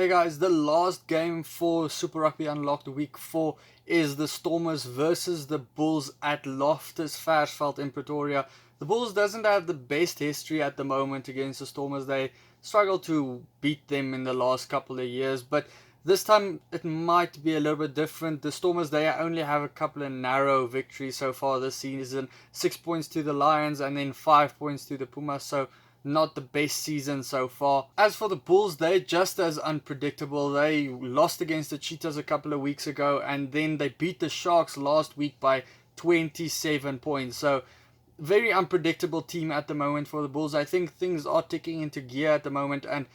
Hey guys, the last game for Super Rugby Unlocked Week 4 is the Stormers versus the Bulls at Loftus Versfeld in Pretoria. The Bulls doesn't have the best history at the moment against the Stormers. They struggled to beat them in the last couple of years, but this time it might be a little bit different. The Stormers, they only have a couple of narrow victories so far this season. 6 points to the Lions and then 5 points to the Pumas, so not the best season so far. As for the Bulls, they're just as unpredictable. They lost against the Cheetahs a couple of weeks ago, and then they beat the Sharks last week by 27 points. So very unpredictable team at the moment for the Bulls. I think things are ticking into gear at the moment, and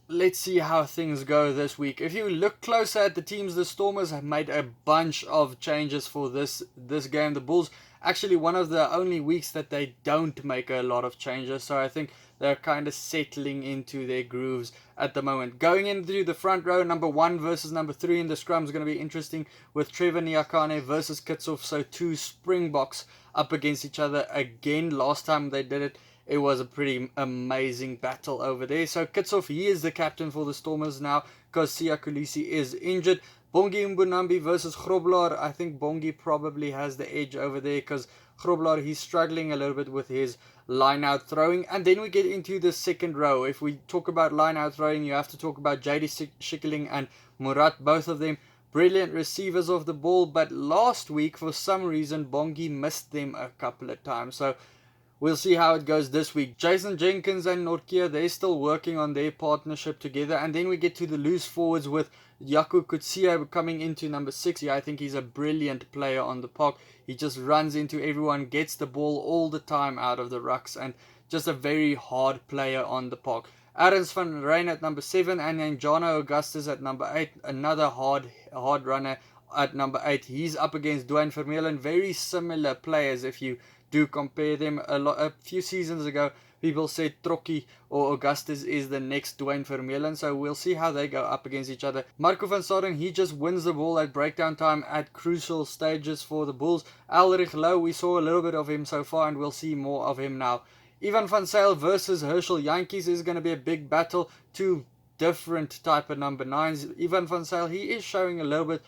let's see how things go this week. If you look closer at the teams, the Stormers have made a bunch of changes for this game. The Bulls, actually one of the only weeks that they don't make a lot of changes, so I think they're kind of settling into their grooves at the moment. Going into the front row, number 1 versus number 3 in the scrum is going to be interesting, with Trevor Nyakane versus Kitshoff, so two Springboks up against each other again. Last time they did it, it was a pretty amazing battle over there. So Kitshoff, he is the captain for the Stormers now because Siya Kolisi is injured. Bongi Mbunambi versus Grobler. I think Bongi probably has the edge over there because Grobler, he's struggling a little bit with his line-out throwing. And then we get into the second row. If we talk about line-out throwing, you have to talk about JD Schikkeling and Murat, both of them brilliant receivers of the ball. But last week, for some reason, Bongi missed them a couple of times. So we'll see how it goes this week. Jason Jenkins and Nortje, they're still working on their partnership together. And then we get to the loose forwards with Yaku Kutsia coming into number 6. Yeah, I think he's a brilliant player on the park. He just runs into everyone, gets the ball all the time out of the rucks, and just a very hard player on the park. Arends van Rijn at number 7, and then Jono Augustus at number 8. Another hard runner at number 8. He's up against Dwayne Vermeulen. Very similar players if you do compare them. A few seasons ago, people said Trokkie or Augustus is the next Dwayne Vermeulen, so we'll see how they go up against each other. Marco van Staden, he just wins the ball at breakdown time at crucial stages for the Bulls. Ulrich Louw, we saw a little bit of him so far, and we'll see more of him now. Ivan van Zyl versus Herschel Jantjies is going to be a big battle. Two different type of number 9s. Ivan van Zyl, he is showing a little bit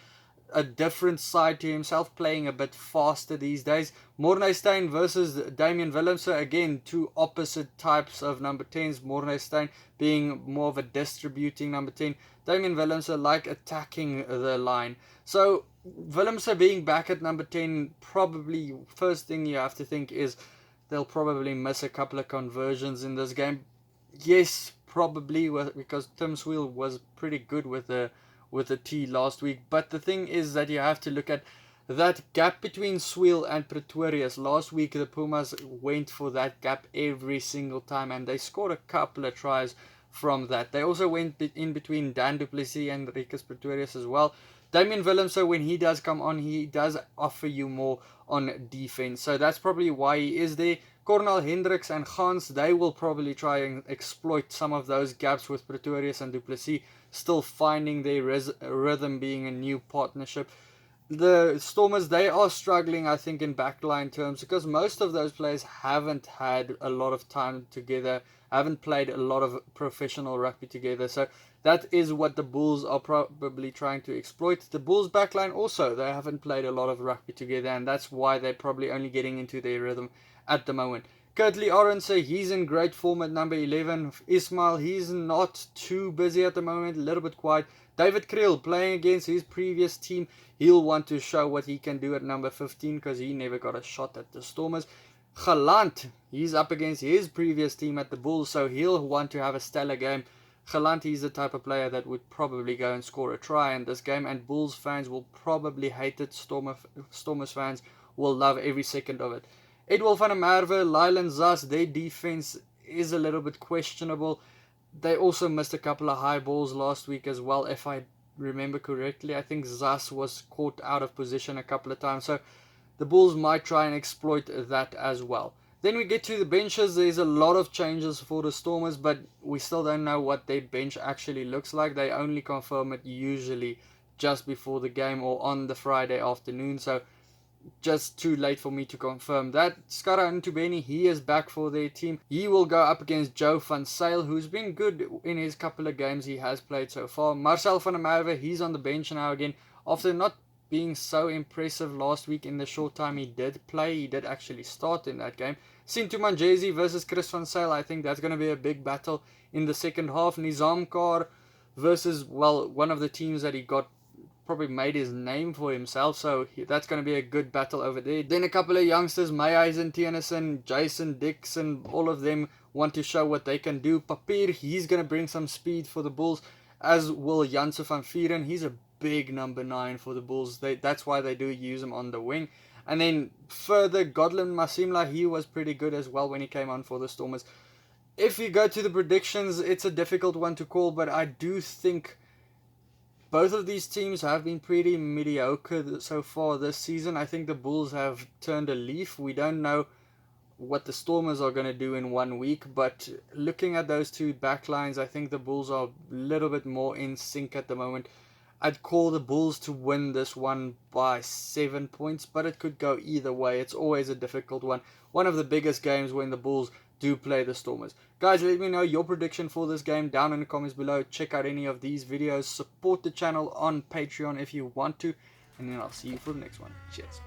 a different side to himself, playing a bit faster these days. Mornestein versus Damian Willemse, again two opposite types of number 10s. Mornestein being more of a distributing number 10, Damian Willemse like attacking the line. So Willemse being back at number 10, probably first thing you have to think is they'll probably miss a couple of conversions in this game. Yes, probably, because Tim Swiel was pretty good with the T last week. But the thing is that you have to look at that gap between Swiel and Pretorius. Last week the Pumas went for that gap every single time, and they scored a couple of tries from that. They also went in between Dan du Plessis and Rikus Pretorius as well. Damian Willemse, when he does come on, he does offer you more on defense, so that's probably why he is there. Cornel Hendricks and Gans, they will probably try and exploit some of those gaps with Pretorius and du Plessis still finding their rhythm, being a new partnership. The Stormers, they are struggling, I think, in backline terms, because most of those players haven't had a lot of time together, haven't played a lot of professional rugby together. So that is what the Bulls are probably trying to exploit. The Bulls backline also, they haven't played a lot of rugby together, and that's why they're probably only getting into their rhythm at the moment. Kurtley Orense, he's in great form at number 11. Ismail, he's not too busy at the moment, a little bit quiet. David Kriel, playing against his previous team, he'll want to show what he can do at number 15 because he never got a shot at the Stormers. Galant, he's up against his previous team at the Bulls, so he'll want to have a stellar game. Galant, he's the type of player that would probably go and score a try in this game, and Bulls fans will probably hate it. Stormers fans will love every second of it. Edwil van der Merwe, Lyland Zas, their defense is a little bit questionable. They also missed a couple of high balls last week as well, if I remember correctly. I think Zas was caught out of position a couple of times, so the Bulls might try and exploit that as well. Then we get to the benches. There's a lot of changes for the Stormers, but we still don't know what their bench actually looks like. They only confirm it usually just before the game or on the Friday afternoon, so just too late for me to confirm that. Skara Ntubeni, he is back for their team. He will go up against Joe van Zyl, who's been good in his couple of games he has played so far. Marcel van der Merwe, he's on the bench now again. After not being so impressive last week in the short time he did play, he did actually start in that game. Sintu Manjesi versus Chris van Zyl, I think that's going to be a big battle in the second half. Nizam Kar versus, well, one of the teams that he got probably made his name for himself, so that's going to be a good battle over there. Then a couple of youngsters, Meijsen, Tienison, Jason Dixon, all of them want to show what they can do. Papier, he's going to bring some speed for the Bulls, as will Janse van Vieren. He's a big number 9 for the Bulls. That's why they do use him on the wing. And then further, Godlin Masimla, he was pretty good as well when he came on for the Stormers. If you go to the predictions, it's a difficult one to call, but I do think both of these teams have been pretty mediocre so far this season. I think the Bulls have turned a leaf. We don't know what the Stormers are going to do in 1 week, but looking at those two backlines, I think the Bulls are a little bit more in sync at the moment. I'd call the Bulls to win this one by 7 points, but it could go either way. It's always a difficult one. One of the biggest games when the Bulls do play the Stormers. Guys, let me know your prediction for this game down in the comments below. Check out any of these videos. Support the channel on Patreon if you want to. And then I'll see you for the next one. Cheers.